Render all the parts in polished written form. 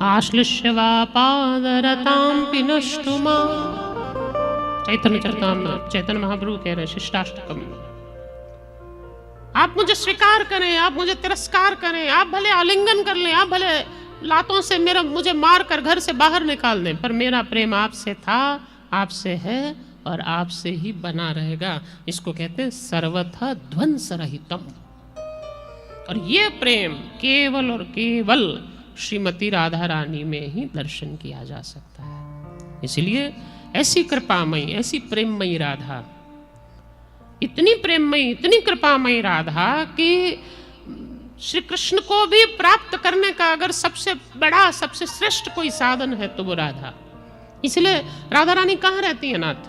आश्लिष्य वा पादरतां पिनष्टुमा। चैतन्य चरितामृत चैतन्य महाप्रभु कह रहे शिष्टाष्टकम, आप मुझे स्वीकार करें, आप मुझे तिरस्कार करें, आप भले आलिंगन कर लें, आप भले लातों से मुझे मार कर घर से बाहर निकाल दें, पर मेरा प्रेम आपसे था, आपसे है और आपसे ही बना रहेगा। इसको कहते हैं सर्वथा ध्वंस रहितम। और ये प्रेम केवल और केवल श्रीमती राधा रानी में ही दर्शन किया जा सकता है। इसलिए ऐसी कृपामयी, ऐसी प्रेममयी राधा, इतनी प्रेममयी, इतनी कृपामयी राधा कि श्री कृष्ण को भी प्राप्त करने का अगर सबसे बड़ा, सबसे श्रेष्ठ कोई साधन है तो वो राधा। इसलिए राधा रानी कहाँ रहती है नाथ?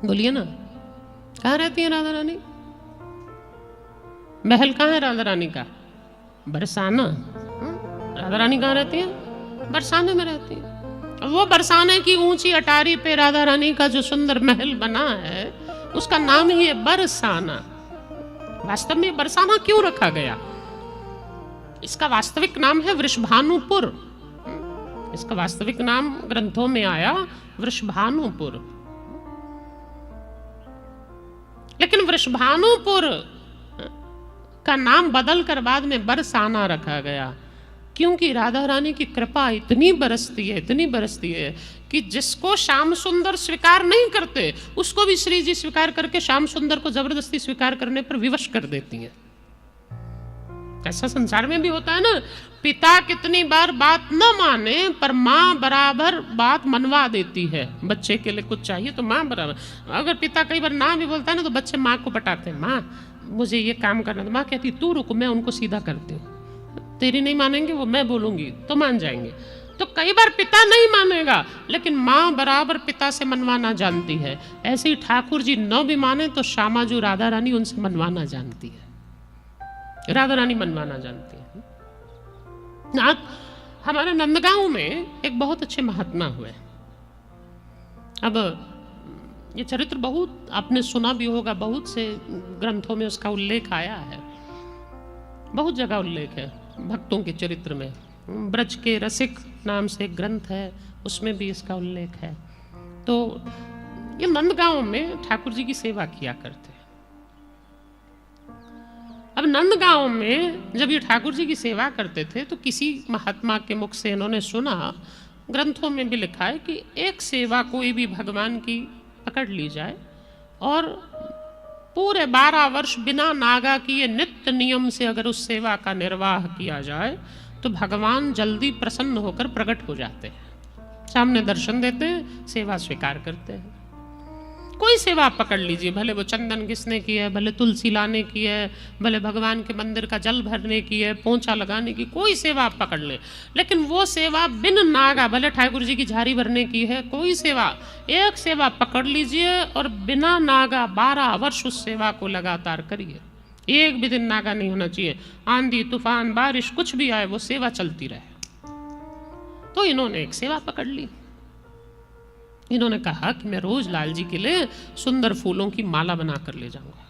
बोलिए ना, कहाँ रहती है राधा रानी? महल कहाँ है राधा रानी का? बरसाना। राधा रानी कहाँ रहती है? बरसाने में रहती है। वो बरसाने की ऊंची अटारी पे राधा रानी का जो सुंदर महल बना है उसका नाम ही है बरसाना। वास्तव में बरसाना क्यों रखा गया? इसका वास्तविक नाम है वृषभानुपुर। इसका वास्तविक नाम ग्रंथों में आया वृषभानुपुर, लेकिन वृषभानुपुर का नाम बदलकर बाद में बरसाना रखा गया, क्योंकि राधा रानी की कृपा इतनी बरसती है, इतनी बरसती है कि जिसको श्याम सुंदर स्वीकार नहीं करते उसको भी श्री जी स्वीकार करके श्याम सुंदर को जबरदस्ती स्वीकार करने पर विवश कर देती हैं। ऐसा संसार में भी होता है ना, पिता कितनी बार बात न माने पर माँ बराबर बात मनवा देती है। बच्चे के लिए कुछ चाहिए तो माँ बराबर, अगर पिता कई बार ना भी बोलता है ना तो बच्चे माँ को पटाते हैं, माँ मुझे ये काम करना, तो माँ कहती तू रुक, मैं उनको सीधा करती हूँ, तेरी नहीं मानेंगे वो, मैं बोलूंगी तो मान जाएंगे। तो कई बार पिता नहीं मानेगा लेकिन माँ बराबर पिता से मनवाना जानती है। ऐसे ही ठाकुर जी न भी माने तो श्यामा जो राधा रानी उनसे मनवाना जानती है, राधा रानी मनवाना जानती है। आज हमारे नंदगांव में एक बहुत अच्छे महात्मा हुए। अब ये चरित्र बहुत आपने सुना भी होगा, बहुत से ग्रंथों में उसका उल्लेख आया है, बहुत जगह उल्लेख है भक्तों के चरित्र में। ब्रज के रसिक नाम से एक ग्रंथ है, उसमें भी इसका उल्लेख है। तो ये नंदगांव में ठाकुर जी की सेवा किया करते। अब नंदगांव में जब ये ठाकुर जी की सेवा करते थे तो किसी महात्मा के मुख से इन्होंने सुना, ग्रंथों में भी लिखा है कि एक सेवा कोई भी भगवान की पकड़ ली जाए और पूरे 12 वर्ष बिना नागा किए नित्य नियम से अगर उस सेवा का निर्वाह किया जाए तो भगवान जल्दी प्रसन्न होकर प्रकट हो जाते हैं, सामने दर्शन देते हैं, सेवा स्वीकार करते हैं। कोई सेवा आप पकड़ लीजिए, भले वो चंदन घिसने की है, भले तुलसी लाने की है, भले भगवान के मंदिर का जल भरने की है, पोंछा लगाने की, कोई सेवा आप पकड़ लें, लेकिन वो सेवा बिन नागा, भले ठाकुर जी की झाड़ी भरने की है, कोई सेवा, एक सेवा पकड़ लीजिए और बिना नागा 12 वर्ष उस सेवा को लगातार करिए। एक भी दिन नागा नहीं होना चाहिए, आंधी तूफान बारिश कुछ भी आए वो सेवा चलती रहे। तो इन्होंने एक सेवा पकड़ ली। इन्होंने कहा कि मैं रोज लाल जी के लिए सुंदर फूलों की माला बना कर ले जाऊंगा।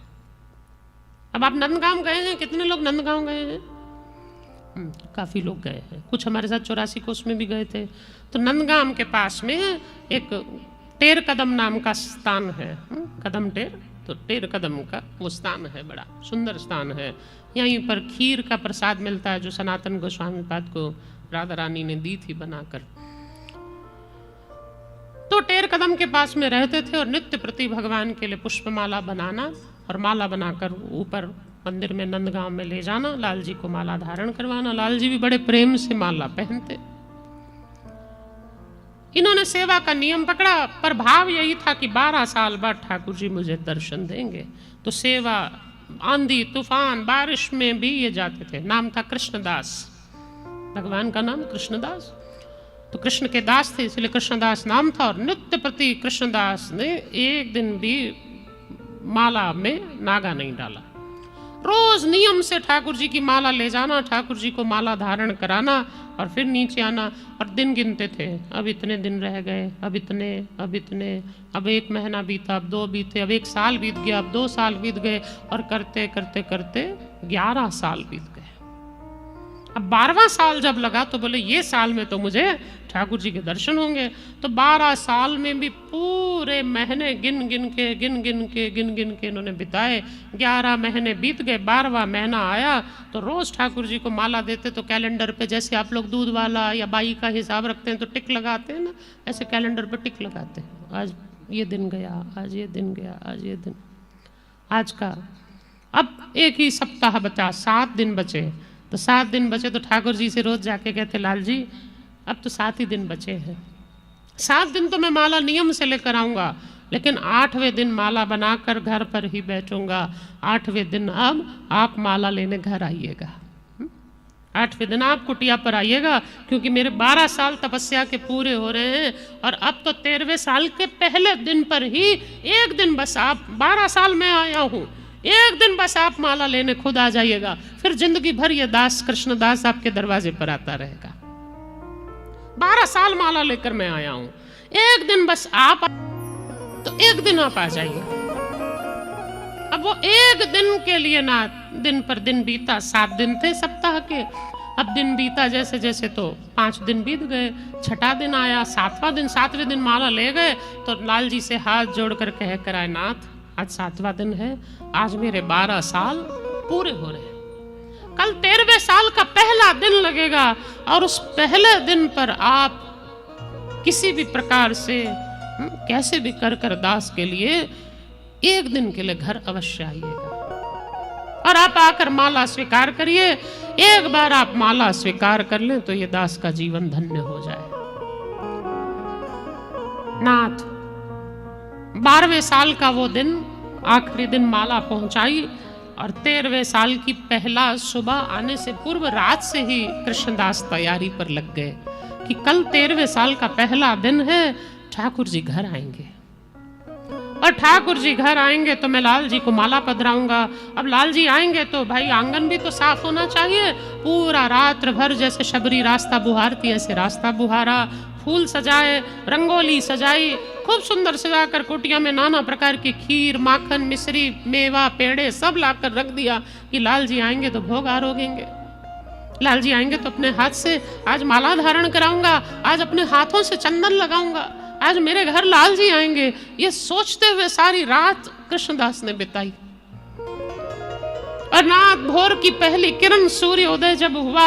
अब आप नंदगांव गए हैं? कितने लोग नंदगांव गए हैं? काफी लोग गए हैं, कुछ हमारे साथ 84 कोस में भी गए थे। तो नंदगांव के पास में एक टेर कदम नाम का स्थान है, कदम टेर, तो टेर कदम का वो स्थान है, बड़ा सुंदर स्थान है। यहीं पर खीर का प्रसाद मिलता है जो सनातन गोस्वामी पाद को राधा रानी ने दी थी बनाकर। तो टेर कदम के पास में रहते थे और नित्य प्रति भगवान के लिए पुष्पमाला बनाना और माला बनाकर ऊपर मंदिर में नंदगांव में ले जाना, लाल जी को माला धारण करवाना। लाल जी भी बड़े प्रेम से माला पहनते। इन्होंने सेवा का नियम पकड़ा, पर भाव यही था कि 12 साल बाद ठाकुर जी मुझे दर्शन देंगे। तो सेवा आंधी तूफान बारिश में भी ये जाते थे। नाम था कृष्णदास, भगवान का नाम कृष्णदास, तो कृष्ण के दास थे इसलिए कृष्णदास नाम था। और नित्य प्रति कृष्णदास ने एक दिन भी माला में नागा नहीं डाला। रोज नियम से ठाकुर जी की माला ले जाना, ठाकुर जी को माला धारण कराना और फिर नीचे आना और दिन गिनते थे। अब इतने दिन रह गए, अब इतने, अब इतने, अब 1 महीना बीता, अब 2 बीते, अब 1 साल बीत गया, अब 2 साल बीत गए और करते करते करते 11 साल बीत गए। अब 12वां साल जब लगा तो बोले ये साल में तो मुझे ठाकुर जी के दर्शन होंगे। तो 12 साल में भी पूरे महीने गिन गिन के इन्होंने बिताए। 11 महीने बीत गए, 12वां महीना आया तो रोज़ ठाकुर जी को माला देते। तो कैलेंडर पे जैसे आप लोग दूध वाला या बाई का हिसाब रखते हैं तो टिक लगाते हैं ना, ऐसे कैलेंडर पे टिक लगाते हैं। आज ये दिन गया, आज ये दिन गया, आज ये दिन, आज का। अब एक ही सप्ताह बचा, 7 दिन बचे। तो 7 दिन बचे तो ठाकुर जी से रोज जाके कहते, लाल जी अब तो 7 ही दिन बचे हैं। 7 दिन तो मैं माला नियम से लेकर आऊँगा, लेकिन 8वें दिन माला बनाकर घर पर ही बैठूंगा। 8वें दिन अब आप माला लेने घर आइएगा। 8वें दिन आप कुटिया पर आइएगा, क्योंकि मेरे 12 साल तपस्या के पूरे हो रहे हैं। और अब तो 13वें साल के पहले दिन पर ही एक दिन बस आप, 12 साल में आया हूँ, एक दिन बस आप माला लेने खुद आ जाइएगा। फिर जिंदगी भर ये दास कृष्णदास आपके दरवाजे पर आता रहेगा। 12 साल माला लेकर मैं आया हूं, एक दिन बस आप, तो एक दिन आप आ जाइए। अब वो एक दिन के लिए ना, दिन पर दिन बीता। 7 दिन थे सप्ताह के, अब दिन बीता जैसे जैसे तो 5 दिन बीत गए। 6ठा दिन आया, 7वां दिन, 7वें दिन माला ले गए तो लाल जी से हाथ जोड़कर कह कर आए, नाथ आज 7वां दिन है, आज मेरे 12 साल पूरे हो रहे हैं। कल 13वें साल का पहला दिन लगेगा और उस पहले दिन पर आप किसी भी प्रकार से कैसे भी कर दास के लिए एक दिन के लिए घर अवश्य आइएगा और आप आकर माला स्वीकार करिए। एक बार आप माला स्वीकार कर लें तो ये दास का जीवन धन्य हो जाए। नाथ 12वें साल का वो दिन, आखिरी दिन माला पहुंचाई और 13वें साल की पहला सुबह आने से पूर्व रात से ही कृष्णदास तैयारी पर लग गए कि कल 13वें साल का पहला दिन है, ठाकुर जी घर आएंगे और ठाकुर जी घर आएंगे तो मैं लाल जी को माला पधराऊंगा। अब लाल जी आएंगे तो भाई आंगन भी तो साफ होना चाहिए। पूरा रात्र भर जैसे शबरी रास्ता बुहारती ऐसे रास्ता बुहारा, फूल सजाए, रंगोली सजाई, खूब सुंदर सजाकर कुटिया में नाना प्रकार की खीर, माखन, मिश्री, मेवा, पेड़े सब लाकर रख दिया कि लाल जी आएंगे तो भोग आरोगेंगे। लाल जी आएंगे तो अपने हाथ से आज माला धारण कराऊंगा, आज अपने हाथों से चंदन लगाऊंगा, आज मेरे घर लाल जी आएंगे। ये सोचते हुए सारी रात कृष्णदास ने बिताई। और रात भोर की पहली किरण सूर्योदय जब हुआ,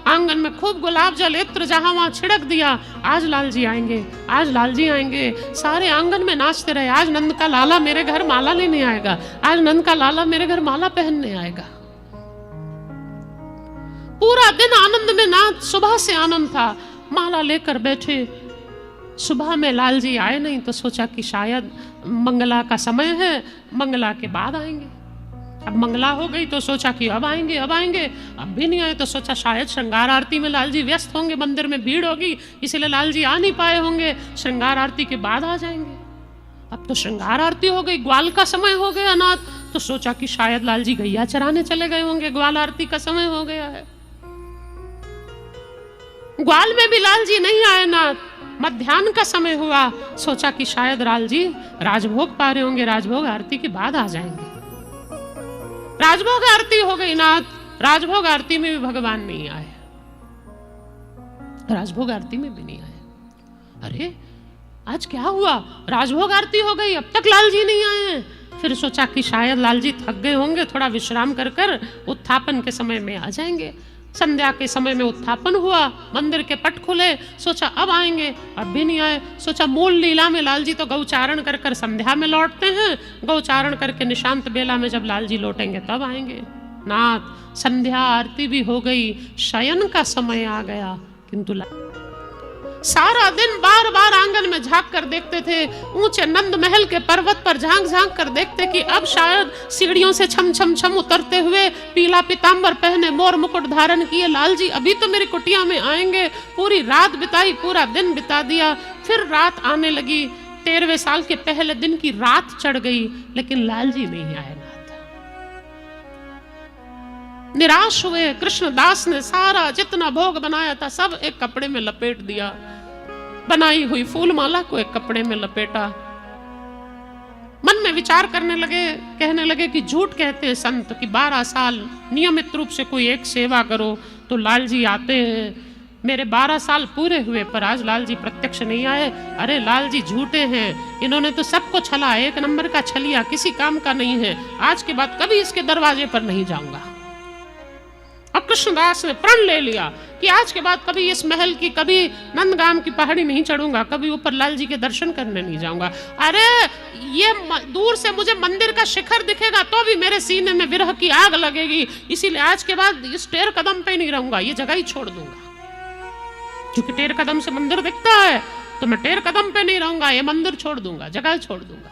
आंगन में खूब गुलाब जल इत्र जहां वहां छिड़क दिया, आज लाल जी आएंगे, आज लाल जी आएंगे। सारे आंगन में नाचते रहे, आज नंद का लाला मेरे घर माला लेने आएगा, आज नंद का लाला मेरे घर माला पहनने आएगा। पूरा दिन आनंद में नाच, सुबह से आनंद था। माला लेकर बैठे, सुबह में लाल जी आए नहीं तो सोचा कि शायद मंगला का समय है, मंगला के बाद आएंगे। अब मंगला हो गई तो सोचा कि अब आएंगे, अब आएंगे, अब भी नहीं आए तो सोचा शायद श्रृंगार आरती में लाल जी व्यस्त होंगे, मंदिर में भीड़ होगी इसलिए लाल जी आ नहीं पाए होंगे, श्रृंगार आरती के बाद आ जाएंगे। अब तो श्रृंगार आरती हो गई, ग्वाल का समय हो गया नाथ, तो सोचा कि शायद लाल जी गैया चराने चले गए होंगे, ग्वाल आरती का समय हो गया है। ग्वाल में भी लाल जी नहीं आए नाथ, मध्याह्न का समय हुआ, सोचा कि शायद लाल जी राजभोग पा रहे होंगे, राजभोग आरती के बाद आ जाएंगे। राजभोग आरती हो गई नाथ, राजभोग आरती में भी भगवान नहीं आए, राजभोग आरती में भी नहीं आए। अरे आज क्या हुआ, राजभोग आरती हो गई, अब तक लाल जी नहीं आए हैं। फिर सोचा कि शायद लाल जी थक गए होंगे, थोड़ा विश्राम कर कर उत्थापन के समय में आ जाएंगे। संध्या के समय में उत्थापन हुआ, मंदिर के पट खुले, सोचा अब आएंगे, अब भी नहीं आए। सोचा मूल लीला में लाल जी तो गौचारण कर कर संध्या में लौटते हैं, गौचारण करके निशांत बेला में जब लाल जी लौटेंगे तब आएंगे। नाथ संध्या आरती भी हो गई, शयन का समय आ गया, किंतु सारा दिन बार बार आंगन में झांक कर देखते थे, ऊंचे नंद महल के पर्वत पर झांक झांक कर देखते कि अब शायद सीढ़ियों से छम छम छम उतरते हुए पीला पीतांबर पहने मोर मुकुट धारण किए लाल जी अभी तो मेरी कुटिया में आएंगे। पूरी रात बिताई, पूरा दिन बिता दिया, फिर रात आने लगी। 13वें साल के पहले दिन की रात चढ़ गई, लेकिन लाल जी नहीं आए। निराश हुए कृष्णदास ने सारा जितना भोग बनाया था सब एक कपड़े में लपेट दिया, बनाई हुई फूल माला को एक कपड़े में लपेटा। मन में विचार करने लगे, कहने लगे कि झूठ कहते हैं संत कि 12 साल नियमित रूप से कोई एक सेवा करो, तो लाल जी आते हैं। मेरे 12 साल पूरे हुए पर आज लाल जी प्रत्यक्ष नहीं आए। अरे लाल जी झूठे हैं, इन्होंने तो सबको छला, एक नंबर का छलिया, किसी काम का नहीं है। आज के बाद कभी इसके दरवाजे पर नहीं जाऊंगा। और कृष्णदास ने प्रण ले लिया कि आज के बाद कभी इस महल की, कभी नंदगाम की पहाड़ी नहीं चढ़ूंगा, कभी ऊपर लाल जी के दर्शन करने नहीं जाऊंगा। अरे ये दूर से मुझे मंदिर का शिखर दिखेगा तो भी मेरे सीने में विरह की आग लगेगी, इसीलिए आज के बाद इस टेर कदम पे नहीं रहूंगा, ये जगह ही छोड़ दूंगा। क्योंकि टेर कदम से मंदिर दिखता है तो मैं टेर कदम पे नहीं रहूंगा, ये मंदिर छोड़ दूंगा, जगह छोड़ दूंगा।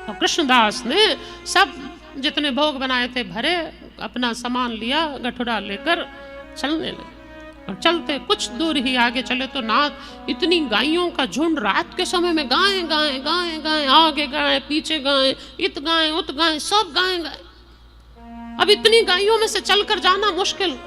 तो कृष्णदास ने सब जितने भोग बनाए थे भरे, अपना सामान लिया, गठुरा लेकर चलने लगे। और चलते कुछ दूर ही आगे चले तो नाथ इतनी गायों का झुंड, रात के समय में गाय गाय गाय गाय, आगे गाय पीछे गाय, इत गाय उत गाय, सब गाय गाय। अब इतनी गायों में से चलकर जाना मुश्किल,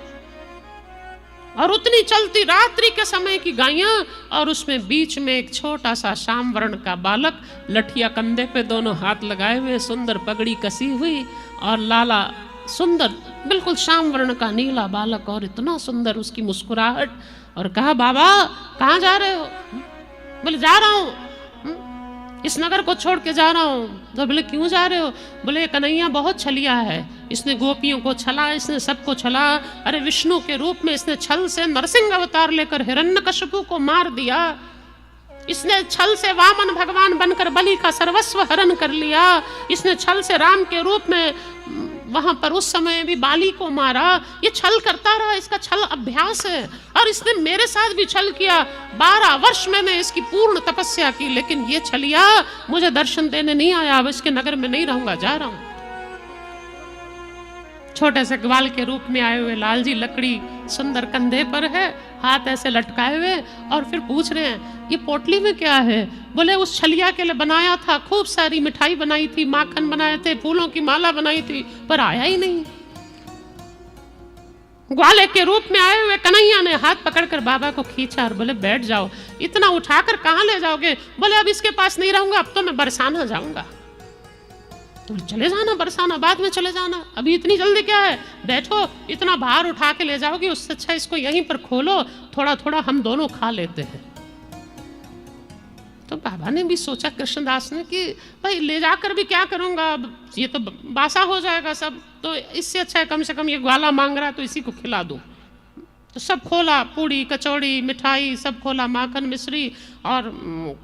और उतनी चलती रात्रि के समय की गायें, और उसमें बीच में एक छोटा सा श्याम वर्ण का बालक, लठिया कंधे पे दोनों हाथ लगाए हुए, सुंदर पगड़ी कसी हुई और लाला सुंदर बिल्कुल श्याम वर्ण का नीला बालक, और इतना सुंदर उसकी मुस्कुराहट। और कहा बाबा कहाँ जा रहे हो? बोले जा रहा हूँ, इस नगर को छोड़ के जा रहा हूँ। तो बोले क्यों जा रहे हो? बोले कन्हैया बहुत छलिया है, इसने गोपियों को छला, इसने सबको छला। अरे विष्णु के रूप में इसने छल से नरसिंह अवतार लेकर हिरण्यकशिपु को मार दिया, इसने छल से वामन भगवान बनकर बलि का सर्वस्व हरण कर लिया, इसने छल से राम के रूप में वहां पर उस समय भी बाली को मारा। ये छल करता रहा, इसका छल अभ्यास है, और इसने मेरे साथ भी छल किया। 12 वर्ष मैंने इसकी पूर्ण तपस्या की, लेकिन ये छलिया मुझे दर्शन देने नहीं आया। अब इसके नगर में नहीं रहूंगा, जा रहा हूं। छोटे से ग्वाल के रूप में आए हुए लाल जी, लकड़ी सुंदर कंधे पर है, हाथ ऐसे लटकाए हुए, और फिर पूछ रहे हैं ये पोटली में क्या है? बोले उस छलिया के लिए बनाया था, खूब सारी मिठाई बनाई थी, माखन बनाए थे, फूलों की माला बनाई थी, पर आया ही नहीं। ग्वाले के रूप में आए हुए कन्हैया ने हाथ पकड़कर बाबा को खींचा और बोले बैठ जाओ। इतना उठाकर कहाँ ले जाओगे? बोले अब इसके पास नहीं रहूंगा, अब तो मैं बरसाना जाऊंगा। तो चले जाना बरसाना, बाद में चले जाना, अभी इतनी जल्दी क्या है? बैठो, इतना भार उठा के ले जाओगी, उससे अच्छा इसको यहीं पर खोलो, थोड़ा थोड़ा हम दोनों खा लेते हैं। तो बाबा ने भी सोचा कृष्णदास ने कि भाई ले जाकर भी क्या करूंगा, अब ये तो बासा हो जाएगा सब, तो इससे अच्छा है कम से कम ये ग्वाला मांग रहा है तो इसी को खिला दूं। तो सब खोला, पूड़ी कचौड़ी मिठाई सब खोला, माखन मिश्री, और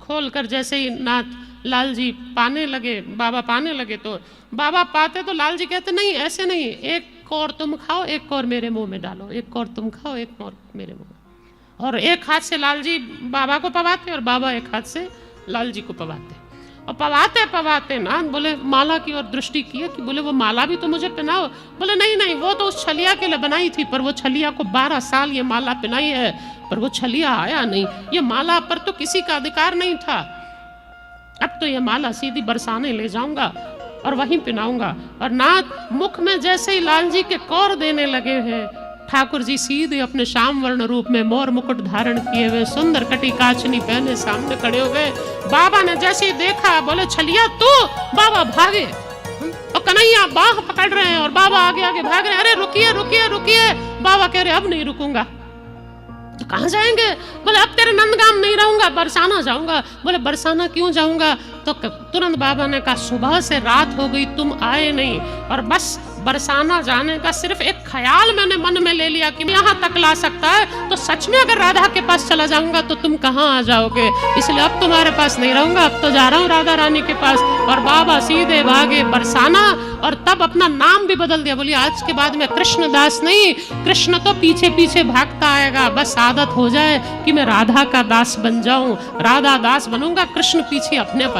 खोल कर जैसे ही नाथ लाल जी पाने लगे, बाबा पाने लगे, तो बाबा पाते तो लाल जी कहते नहीं ऐसे नहीं, एक कौर तुम खाओ, एक कौर मेरे मुंह में डालो, एक कौर तुम खाओ, एक कौर मेरे मुंह में। और एक हाथ से लाल जी बाबा को पवाते और बाबा एक हाथ से लाल जी को पवाते, और पवाते पवाते ना बोले माला की ओर दृष्टि किए कि बोले वो माला भी तो मुझे पहनाओ। बोले नहीं नहीं, वो तो उस छलिया के लिए बनाई थी, पर वो छलिया को 12 साल ये माला पहनाई है, पर वो छलिया आया नहीं, ये माला पर तो किसी का अधिकार नहीं था। अब तो ये माला सीधी बरसाने ले जाऊंगा और वहीं पहनाऊंगा। और नाथ मुख में जैसे ही लाल जी के कौर देने लगे हैं, ठाकुर जी सीधे अपने श्याम वर्ण रूप में मोर मुकुट धारण किए हुए, सुंदर कटी काचनी पहने सामने खड़े हो गए। बाबा ने जैसे ही देखा बोले छलिया तू, बाबा भागे, और कन्हैया बाह पकड़ रहे हैं और बाबा आगे आगे भाग रहे हैं। अरे रुकिए रुकिए रुकिए, बाबा कह रहे अब नहीं रुकूंगा। तो कहाँ जाएंगे? बोले अब तेरे नंदगाम नहीं रहूंगा, बरसाना जाऊंगा। बोले बरसाना क्यों जाऊंगा? तो तुरंत बाबा ने कहा सुबह से रात हो गई तुम आए नहीं, और बस बरसाना जाने का सिर्फ एक ख्याल मैंने मन में ले लिया कि यहाँ तक ला सकता है, तो सच में अगर राधा के पास चला जाऊंगा तो तुम कहाँ आ जाओगे, इसलिए अब तुम्हारे पास नहीं रहूंगा, अब तो जा रहा हूँ राधा रानी के पास। और बाबा सीधे भागे बरसाना, और तब अपना नाम भी बदल दिया। बोलिए आज के बाद मैं कृष्णदास नहीं, कृष्ण तो पीछे पीछे भागता आएगा, बस आदत हो जाए कि मैं राधा का दास बन जाऊं, राधा दास बनूंगा, कृष्ण पीछे अपने पास